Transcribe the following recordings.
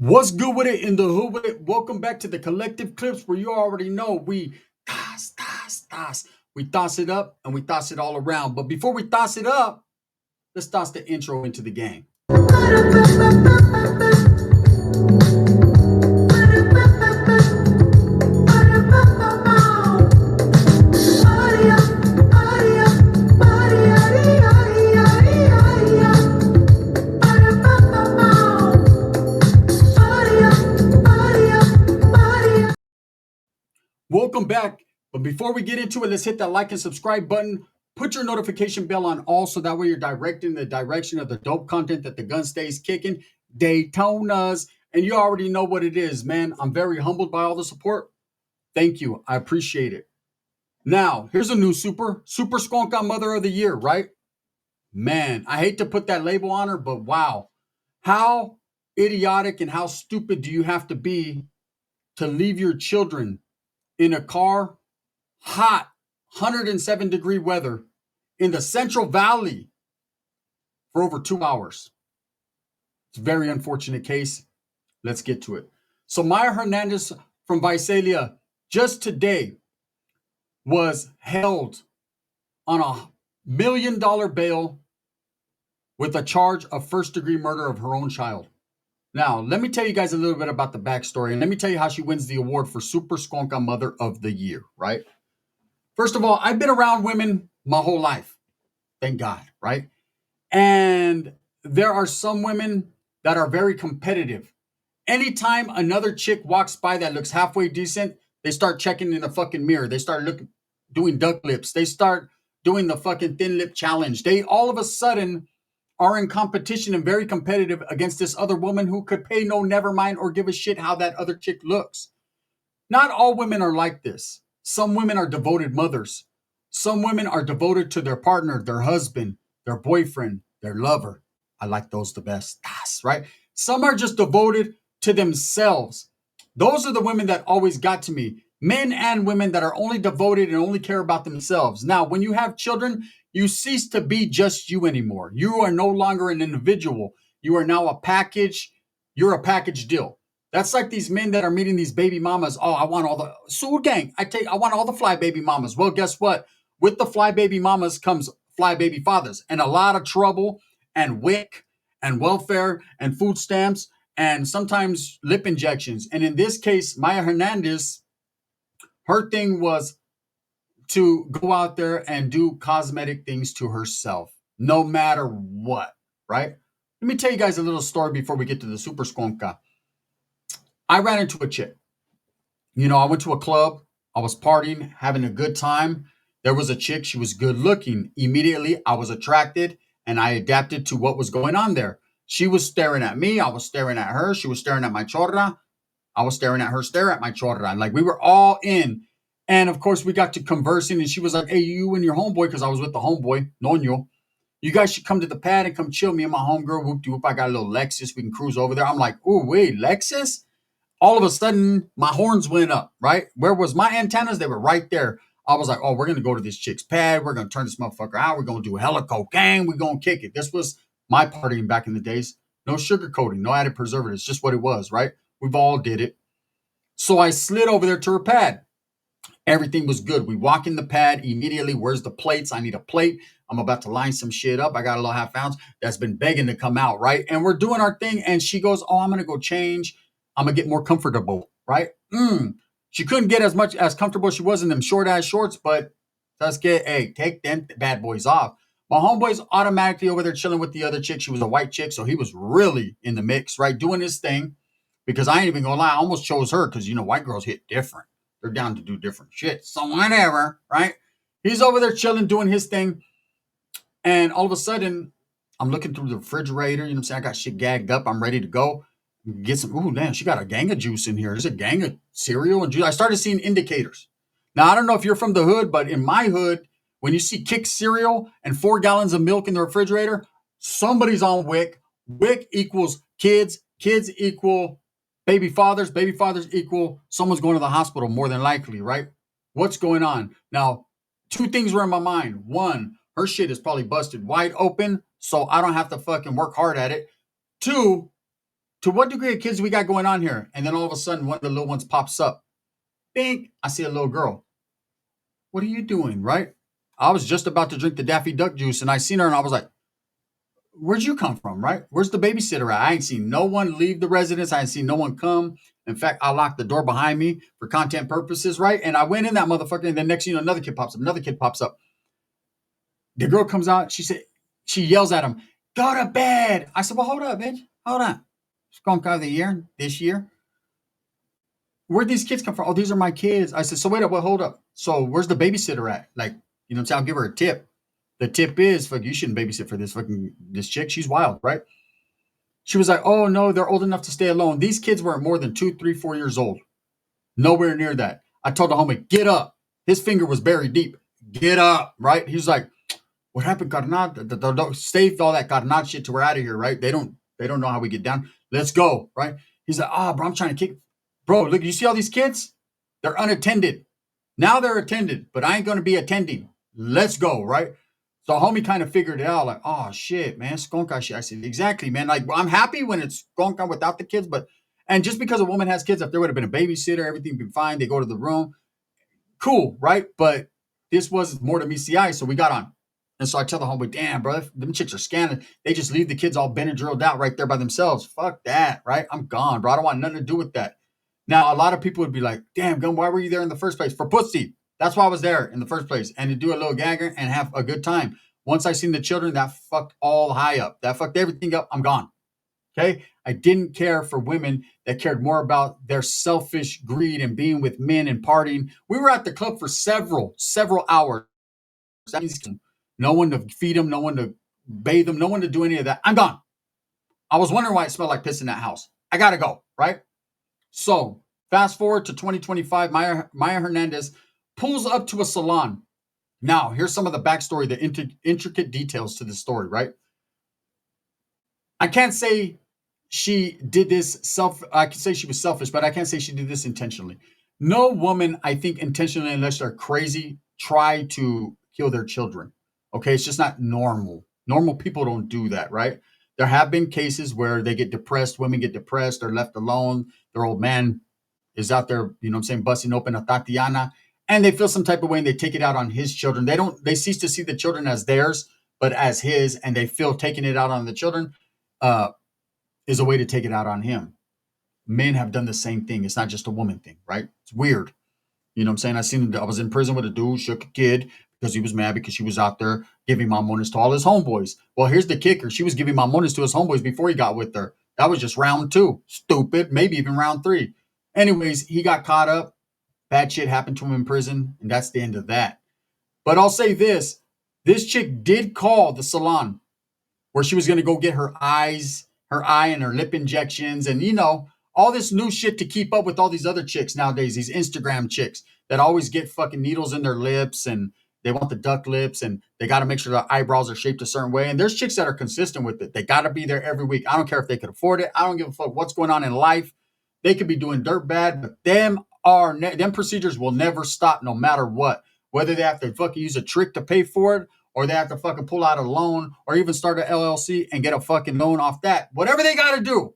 What's good with it in the hood with it? Welcome back to the collective clips where you already know we toss. We toss it up and we toss it all around. But before we toss it up, let's toss the intro into the game. Welcome back. But before we get into it, let's hit that like and subscribe button. Put your notification bell on all so that way you're directing the direction of the dope content that the gun stays kicking. Daytonas. And you already know what it is, man. I'm very humbled by all the support. Thank you. I appreciate it. Now, here's a new super Skonka Mother of the Year, right? Man, I hate to put that label on her, but wow. How idiotic and how stupid do you have to be to leave your children in a car, hot, 107-degree weather in the Central Valley for over 2 hours? It's a very unfortunate case. Let's get to it. So Maya Hernandez from Visalia just today was held on $1 million bail with a charge of first-degree murder of her own child. Now, let me tell you guys a little bit about the backstory, and let me tell you how she wins the award for Super Skonka Mother of the Year, right? First of all, I've been around women my whole life. Thank God, right? And there are some women that are very competitive. Anytime another chick walks by that looks halfway decent, they start checking in the fucking mirror. They start doing duck lips. They start doing the fucking thin lip challenge. They all of a sudden are in competition and very competitive against this other woman who could pay no never mind or give a shit how that other chick looks. Not all women are like this. Some women are devoted mothers. Some women are devoted to their partner, their husband, their boyfriend, their lover. I like those the best. Right? Some are just devoted to themselves. Those are the women that always got to me. Men and women that are only devoted and only care about themselves. Now, when you have children, you cease to be just you anymore. You are no longer an individual. You are now a package. You're a package deal. That's like these men that are meeting these baby mamas. Oh, I want all the Soul Gang. I want all the fly baby mamas. Well, guess what? With the fly baby mamas comes fly baby fathers and a lot of trouble and wick and welfare and food stamps and sometimes lip injections. And in this case, Maya Hernandez, her thing was to go out there and do cosmetic things to herself, no matter what, right? Let me tell you guys a little story before we get to the Super Skonka. I ran into a chick. I went to a club. I was partying, having a good time. There was a chick. She was good looking. Immediately, I was attracted and I adapted to what was going on there. She was staring at me. I was staring at her. She was staring at my chorra. I was staring at her, stare at my chorra. Like we were all in. And of course, we got to conversing and she was like, hey, you and your homeboy, because I was with the homeboy, Noño. You guys should come to the pad and come chill. Me and my homegirl, whoop de whoop. I got a little Lexus. We can cruise over there. I'm like, oh, wait, Lexus? All of a sudden, my horns went up, right? Where was my antennas? They were right there. I was like, oh, we're going to go to this chick's pad. We're going to turn this motherfucker out. We're going to do hella cocaine. We're going to kick it. This was my partying back in the days. No sugarcoating, no added preservatives, just what it was, right? We've all did it. So I slid over there to her pad. Everything was good. We walk in the pad immediately. Where's the plates? I need a plate. I'm about to line some shit up. I got a little half ounce that's been begging to come out, right? And we're doing our thing. And she goes, oh, I'm going to go change. I'm going to get more comfortable, right? She couldn't get as comfortable as she was in them short ass shorts, but let's take them bad boys off. My homeboy's automatically over there chilling with the other chick. She was a white chick, so he was really in the mix, right? Doing his thing. Because I ain't even gonna lie, I almost chose her because white girls hit different. They're down to do different shit. So whatever, right? He's over there chilling, doing his thing. And all of a sudden, I'm looking through the refrigerator. You know what I'm saying? I got shit gagged up. I'm ready to go. Get some. Ooh, man, she got a gang of juice in here. There's a gang of cereal and juice. I started seeing indicators. Now, I don't know if you're from the hood, but in my hood, when you see Kick cereal and 4 gallons of milk in the refrigerator, somebody's on WIC. WIC equals kids. Kids equal baby fathers equal someone's going to the hospital more than likely, right? What's going on? Now, 2 things were in my mind. 1, her shit is probably busted wide open, so I don't have to fucking work hard at it. 2, to what degree of kids we got going on here? And then all of a sudden, one of the little ones pops up. Bing! I see a little girl. What are you doing, right? I was just about to drink the Daffy Duck juice, and I seen her, and I was like, where'd you come from, right? Where's the babysitter at? I ain't seen no one leave the residence. I ain't seen no one come. In fact, I locked the door behind me for content purposes, right? And I went in that motherfucker, and then next thing you know, another kid pops up. Another kid pops up. The girl comes out. She yells at him, go to bed. I said, well, hold up, bitch. Hold on. Skonka of the year, this year. Where'd these kids come from? Oh, these are my kids. I said, so wait up, well, hold up. So where's the babysitter at? Like, you know what I'm saying? I'll give her a tip. The tip is, fuck, you shouldn't babysit for this chick. She's wild, right? She was like, oh no, they're old enough to stay alone. These kids weren't more than 2, 3, 4 years old. Nowhere near that. I told the homie, get up. His finger was buried deep. Get up, right? He was like, what happened, carnal? Save all that carnal shit till we're out of here, right? They don't know how we get down. Let's go, right? He's like, bro, I'm trying to kick. Bro, look, you see all these kids? They're unattended. Now they're attended, but I ain't going to be attending. Let's go, right? So homie kind of figured it out, like, oh shit, man, Skonka shit. I said, exactly, man. Like, I'm happy when it's Skonka without the kids, and just because a woman has kids, if there would have been a babysitter, everything would be fine. They go to the room, cool, right? But this was more than MCI, so we got on. And so I tell the homeboy, damn, bro, them chicks are scanning. They just leave the kids all bent and drilled out right there by themselves. Fuck that, right? I'm gone, bro. I don't want nothing to do with that. Now, a lot of people would be like, damn, Gun, why were you there in the first place? For pussy. That's why I was there in the first place. And to do a little gagger and have a good time. Once I seen the children, that fucked all high up. That fucked everything up. I'm gone. Okay? I didn't care for women that cared more about their selfish greed and being with men and partying. We were at the club for several hours. That means no one to feed them, no one to bathe them, no one to do any of that. I'm gone. I was wondering why it smelled like piss in that house. I gotta go, right? So fast forward to 2025, Maya Hernandez pulls up to a salon. Now, here's some of the backstory, the intricate details to the story, right? I can't say she did this I can say she was selfish, but I can't say she did this intentionally. No woman, I think, intentionally, unless they're crazy, try to kill their children. Okay, it's just not normal. Normal people don't do that, right? There have been cases where they get depressed, women get depressed, they're left alone, their old man is out there, you know what I'm saying, busting open a Tatiana, and they feel some type of way and they take it out on his children. They cease to see the children as theirs, but as his, and they feel taking it out on the children is a way to take it out on him. Men have done the same thing. It's not just a woman thing, right? It's weird. You know what I'm saying? I was in prison with a dude, shook a kid because he was mad because she was out there giving mamonas to all his homeboys. Well, here's the kicker. She was giving mamonas to his homeboys before he got with her. That was just round 2. Stupid. Maybe even round 3. Anyways, he got caught up. Bad shit happened to him in prison, and that's the end of that. But I'll say this. This chick did call the salon where she was going to go get her eye and her lip injections and, all this new shit to keep up with all these other chicks nowadays, these Instagram chicks that always get fucking needles in their lips and they want the duck lips and they got to make sure their eyebrows are shaped a certain way. And there's chicks that are consistent with it. They got to be there every week. I don't care if they could afford it. I don't give a fuck what's going on in life. They could be doing dirt bad, but them procedures will never stop no matter what. Whether they have to fucking use a trick to pay for it or they have to fucking pull out a loan or even start an LLC and get a fucking loan off that. Whatever they got to do,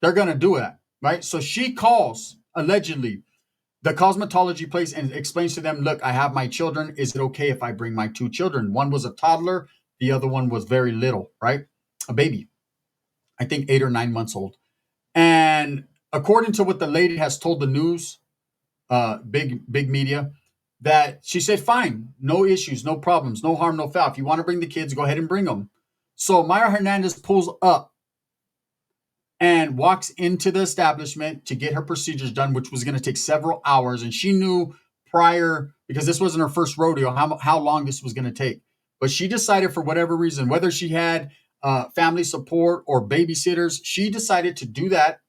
they're going to do it, right? So she calls, allegedly, the cosmetology place and explains to them, look, I have my children. Is it okay if I bring my 2 children? One was a toddler. The other one was very little, right? A baby. I think 8 or 9 months old. And according to what the lady has told the news, big media, that she said, fine, no issues, no problems, no harm, no foul. If you want to bring the kids, go ahead and bring them. So Maya Hernandez pulls up and walks into the establishment to get her procedures done, which was going to take several hours. And she knew prior, because this wasn't her first rodeo, how long this was going to take. But she decided for whatever reason, whether she had family support or babysitters, she decided to do that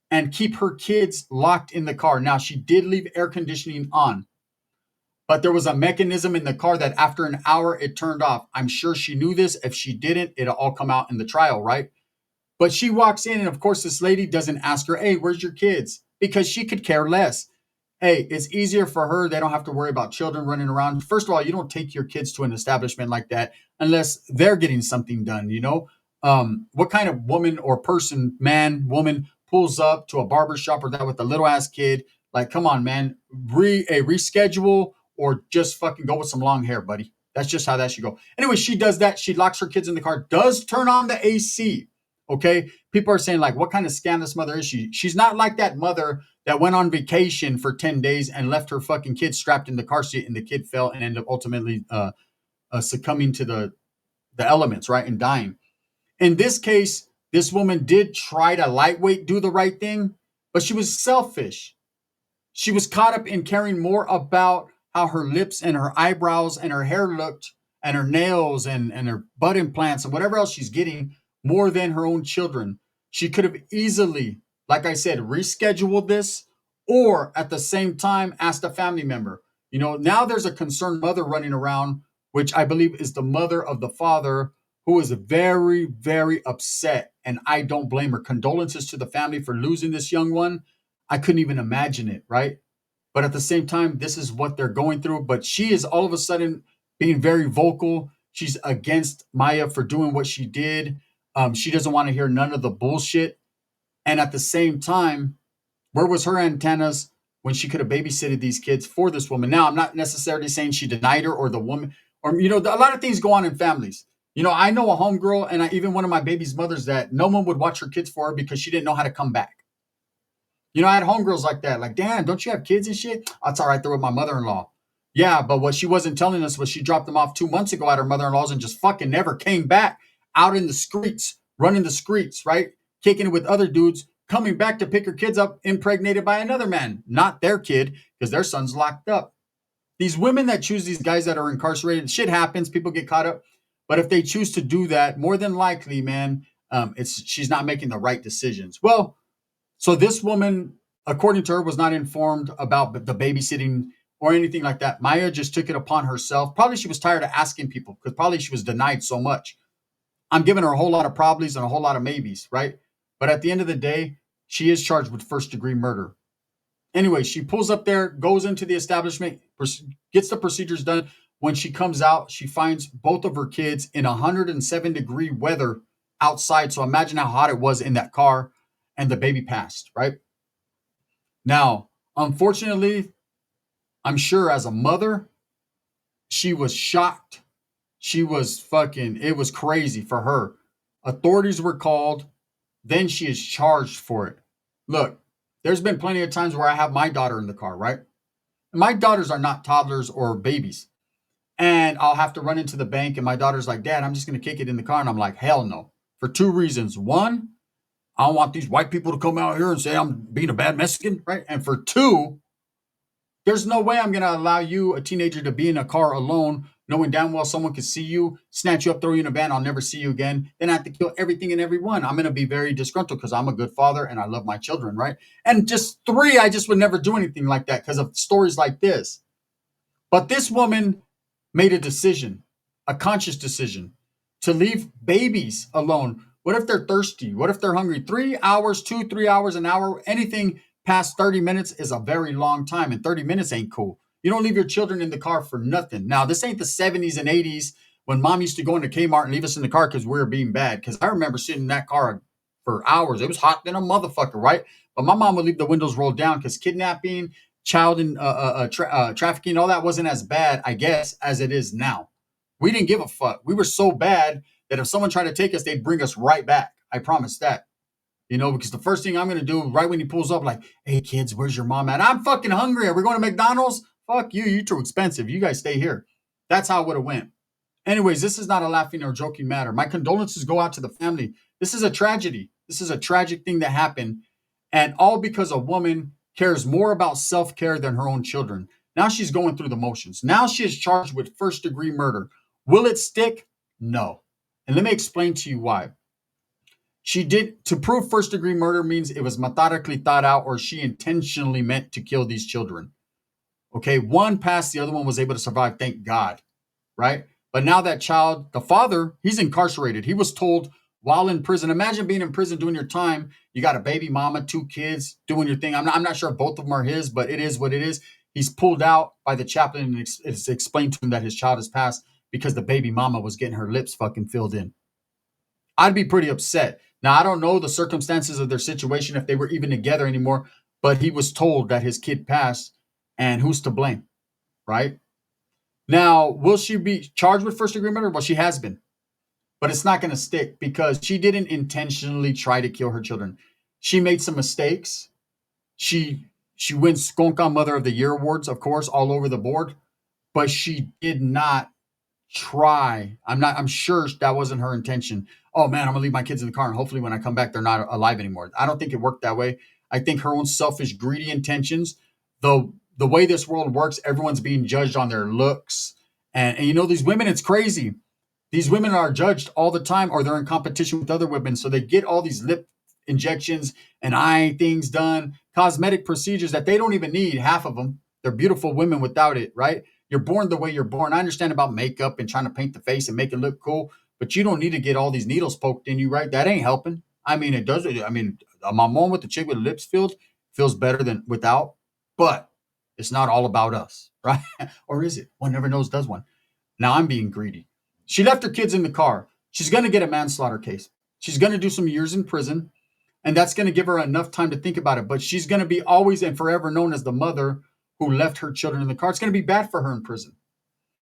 and keep her kids locked in the car. Now, she did leave air conditioning on, but there was a mechanism in the car that after an hour, it turned off. I'm sure she knew this. If she didn't, it'll all come out in the trial, right? But she walks in, and of course, this lady doesn't ask her, hey, where's your kids? Because she could care less. Hey, it's easier for her. They don't have to worry about children running around. First of all, you don't take your kids to an establishment like that unless they're getting something done, what kind of woman or person, man, woman pulls up to a barber shop or that with a little ass kid? Like, come on, man, reschedule or just fucking go with some long hair, buddy. That's just how that should go. Anyway, she does that. She locks her kids in the car, does turn on the AC. Okay. People are saying, like, what kind of scandalous mother is she? She's not like that mother that went on vacation for 10 days and left her fucking kid strapped in the car seat and the kid fell and ended up ultimately succumbing to the elements, right? And dying. In this case, this woman did try to lightweight do the right thing, but she was selfish. She was caught up in caring more about how her lips and her eyebrows and her hair looked and her nails and her butt implants and whatever else she's getting more than her own children. She could have easily, like I said, rescheduled this or at the same time asked a family member. You know, now there's a concerned mother running around, which I believe is the mother of the father, who is very, very upset. And I don't blame her. Condolences to the family for losing this young one. I couldn't even imagine it, right? But at the same time, this is what they're going through. But she is all of a sudden being very vocal. She's against Maya for doing what she did. She doesn't want to hear none of the bullshit. And at the same time, where was her antennas when she could have babysitted these kids for this woman? Now, I'm not necessarily saying she denied her or the woman, or, you know, a lot of things go on in families. You know, I know a homegirl and even one of my baby's mothers that no one would watch her kids for her because she didn't know how to come back. You know, I had homegirls like that. Like, damn, don't you have kids and shit? That's all right. They're with my mother-in-law. Yeah, but what she wasn't telling us was she dropped them off 2 months ago at her mother-in-law's and just fucking never came back out in the streets, running the streets, right? Kicking it with other dudes, coming back to pick her kids up, impregnated by another man, not their kid, because their son's locked up. These women that choose these guys that are incarcerated, shit happens, people get caught up. But if they choose to do that, more than likely, man, she's not making the right decisions. Well, so this woman, according to her, was not informed about the babysitting or anything like that. Maya just took it upon herself. Probably she was tired of asking people because probably she was denied so much. I'm giving her a whole lot of probablys and a whole lot of maybes, right? But at the end of the day, she is charged with first-degree murder. Anyway, she pulls up there, goes into the establishment, gets the procedures done. When she comes out, she finds both of her kids in 107-degree weather outside. So imagine how hot it was in that car, and the baby passed, right? Now, unfortunately, I'm sure as a mother, she was shocked. She was fucking, it was crazy for her. Authorities were called. Then she is charged for it. Look, there's been plenty of times where I have my daughter in the car, right? My daughters are not toddlers or babies. And I'll have to run into the bank, and my daughter's like, Dad, I'm just going to kick it in the car. And I'm like, hell no. For two reasons. One, I don't want these white people to come out here and say I'm being a bad Mexican, right? And for two, there's no way I'm going to allow you, a teenager, to be in a car alone, knowing damn well someone could see you, snatch you up, throw you in a van. I'll never see you again. Then I have to kill everything and everyone. I'm going to be very disgruntled because I'm a good father and I love my children, right? And just three, I just would never do anything like that because of stories like this. But this woman made a decision, a conscious decision, to leave babies alone. What if they're thirsty? What if they're hungry? 3 hours, 3 hours, an hour, anything past 30 minutes is a very long time, and 30 minutes ain't cool. You don't leave your children in the car for nothing. Now, this ain't the 70s and 80s when mom used to go into Kmart and leave us in the car because we were being bad. Because I remember sitting in that car for hours. It was hot than a motherfucker, right? But my mom would leave the windows rolled down because kidnapping, child and trafficking, all that wasn't as bad, I guess, as it is now. We didn't give a fuck. We were so bad that if someone tried to take us, they'd bring us right back. I promise that. You know, because the first thing I'm going to do right when he pulls up, like, hey, kids, where's your mom at? I'm fucking hungry. Are we going to McDonald's? Fuck you. You're too expensive. You guys stay here. That's how it would have went. Anyways, this is not a laughing or joking matter. My condolences go out to the family. This is a tragedy. This is a tragic thing that happened. And all because a woman cares more about self-care than her own children. Now she's going through the motions. Now she is charged with first-degree murder. Will it stick? No. And let me explain to you why. She did, to prove first degree murder means it was methodically thought out or she intentionally meant to kill these children. Okay, one passed, the other one was able to survive, thank God, right? But now that child, the father, he's incarcerated. He was told while in prison, imagine being in prison doing your time. You got a baby mama, 2 kids doing your thing. I'm not sure if both of them are his, but it is what it is. He's pulled out by the chaplain and it's explained to him that his child has passed because the baby mama was getting her lips fucking filled in. I'd be pretty upset. Now, I don't know the circumstances of their situation, if they were even together anymore, but he was told that his kid passed, and who's to blame, right? Now, will she be charged with first degree murder? Well, she has been, but it's not going to stick because she didn't intentionally try to kill her children. She made some mistakes. She she wins Skonka Mother of the Year awards, of course, all over the board, but she did not try. I'm sure that wasn't her intention. Oh man, I'm gonna leave my kids in the car and hopefully when I come back they're not alive anymore. I don't think it worked that way. I think her own selfish, greedy intentions. The way this world works, everyone's being judged on their looks. And you know, these women, it's crazy. These women are judged all the time, or they're in competition with other women. So they get all these lip injections and eye things done, cosmetic procedures that they don't even need, half of them. They're beautiful women without it, right? You're born the way you're born. I understand about makeup and trying to paint the face and make it look cool, but you don't need to get all these needles poked in you, right? That ain't helping. I mean, it does. I mean, my mom with the chick with the lips filled feels better than without, but it's not all about us, right? Or is it? One never knows, does one? Now I'm being greedy. She left her kids in the car. She's going to get a manslaughter case. She's going to do some years in prison, and that's going to give her enough time to think about it. But she's going to be always and forever known as the mother who left her children in the car. It's going to be bad for her in prison.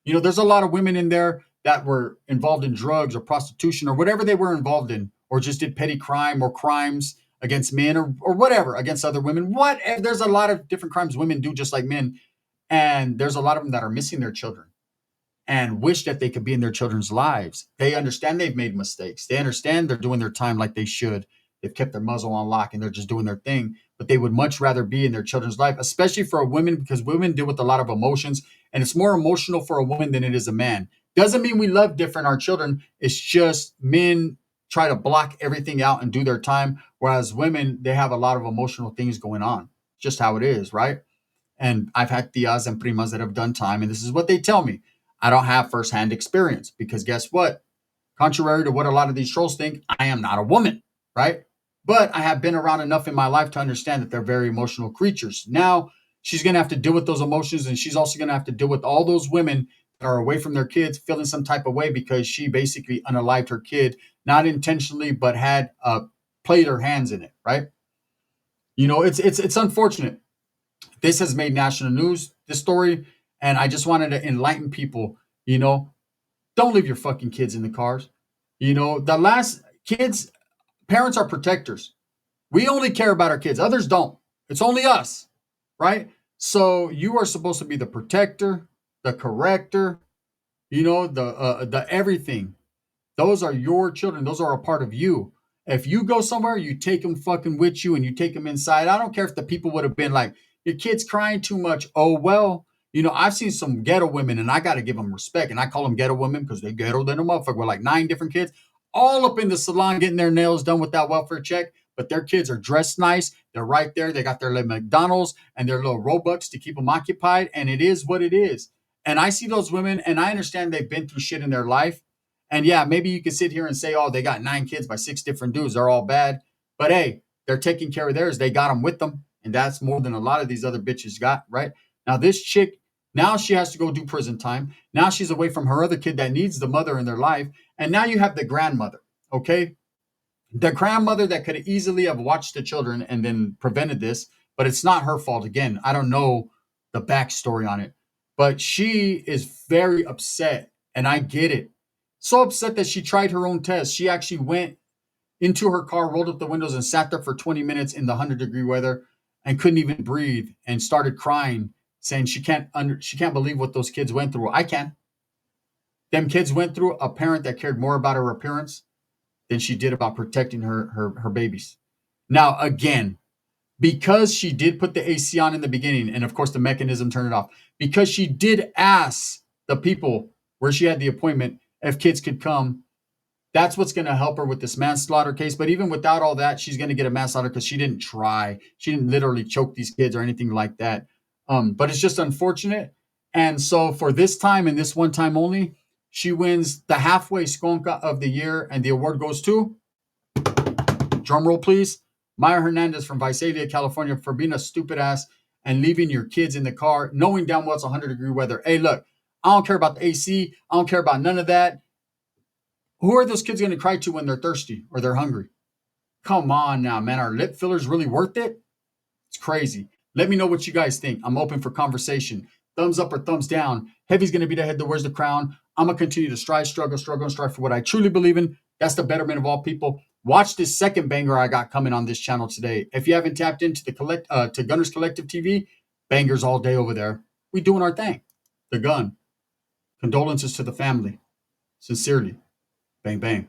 You know, there's a lot of women in there that were involved in drugs or prostitution or whatever they were involved in, or just did petty crime or crimes against men or whatever against other women. What there's a lot of different crimes women do just like men, and there's a lot of them that are missing their children and wish that they could be in their children's lives. They understand they've made mistakes. They understand they're doing their time like they should. They've kept their muzzle on lock and they're just doing their thing, but they would much rather be in their children's life, especially for a woman, because women deal with a lot of emotions, and it's more emotional for a woman than it is a man. Doesn't mean we love different our children. It's just men try to block everything out and do their time, whereas women, they have a lot of emotional things going on. Just how it is, right? And I've had tias and primas that have done time, and this is what they tell me. I don't have firsthand experience because guess what? Contrary to what a lot of these trolls think, I am not a woman, right? But I have been around enough in my life to understand that they're very emotional creatures. Now she's going to have to deal with those emotions, and she's also going to have to deal with all those women that are away from their kids feeling some type of way because she basically unalived her kid, not intentionally, but had played her hands in it, right? You know, it's unfortunate. This has made national news, this story, and I just wanted to enlighten people, you know, don't leave your fucking kids in the cars. You know, the last kids, parents are protectors. We only care about our kids. Others don't. It's only us, right? So you are supposed to be the protector, the corrector, you know, the everything. Those are your children. Those are a part of you. If you go somewhere, you take them fucking with you and you take them inside. I don't care if the people would have been like, your kid's crying too much. Oh, well, you know, I've seen some ghetto women and I got to give them respect. And I call them ghetto women because they ghetto than a motherfucker with like 9 different kids, all up in the salon getting their nails done with that welfare check. But their kids are dressed nice. They're right there. They got their little McDonald's and their little Robux to keep them occupied. And it is what it is. And I see those women and I understand they've been through shit in their life. And yeah, maybe you could sit here and say, oh, they got 9 kids by 6 different dudes. They're all bad. But hey, they're taking care of theirs. They got them with them. And that's more than a lot of these other bitches got, right? Now, this chick, now she has to go do prison time. Now she's away from her other kid that needs the mother in their life. And now you have the grandmother, okay? The grandmother that could easily have watched the children and then prevented this, but it's not her fault. Again, I don't know the backstory on it, but she is very upset. And I get it. So upset that she tried her own test. She actually went into her car, rolled up the windows, and sat there for 20 minutes in the 100-degree weather and couldn't even breathe and started crying, saying she can't believe what those kids went through. I can. Them kids went through a parent that cared more about her appearance than she did about protecting her babies. Now, again, because she did put the AC on in the beginning, and of course the mechanism turned it off, because she did ask the people where she had the appointment if kids could come, that's what's going to help her with this manslaughter case. But even without all that, she's going to get a manslaughter because she didn't try. She didn't literally choke these kids or anything like that. But it's just unfortunate. And so for this time and this one time only, she wins the halfway Skonka of the year. And the award goes to, drum roll please, Maya Hernandez from Visalia, California, for being a stupid ass and leaving your kids in the car, knowing damn well it's 100-degree weather. Hey, look, I don't care about the AC. I don't care about none of that. Who are those kids going to cry to when they're thirsty or they're hungry? Come on now, man. Are lip fillers really worth it? It's crazy. Let me know what you guys think. I'm open for conversation. Thumbs up or thumbs down. Heavy's going to be the head that wears the crown. I'm going to continue to strive, struggle, and strive for what I truly believe in. That's the betterment of all people. Watch this second banger I got coming on this channel today. If you haven't tapped into the to Gunners Collective TV, bangers all day over there. We doing our thing. The gun. Condolences to the family. Sincerely. Bang, bang.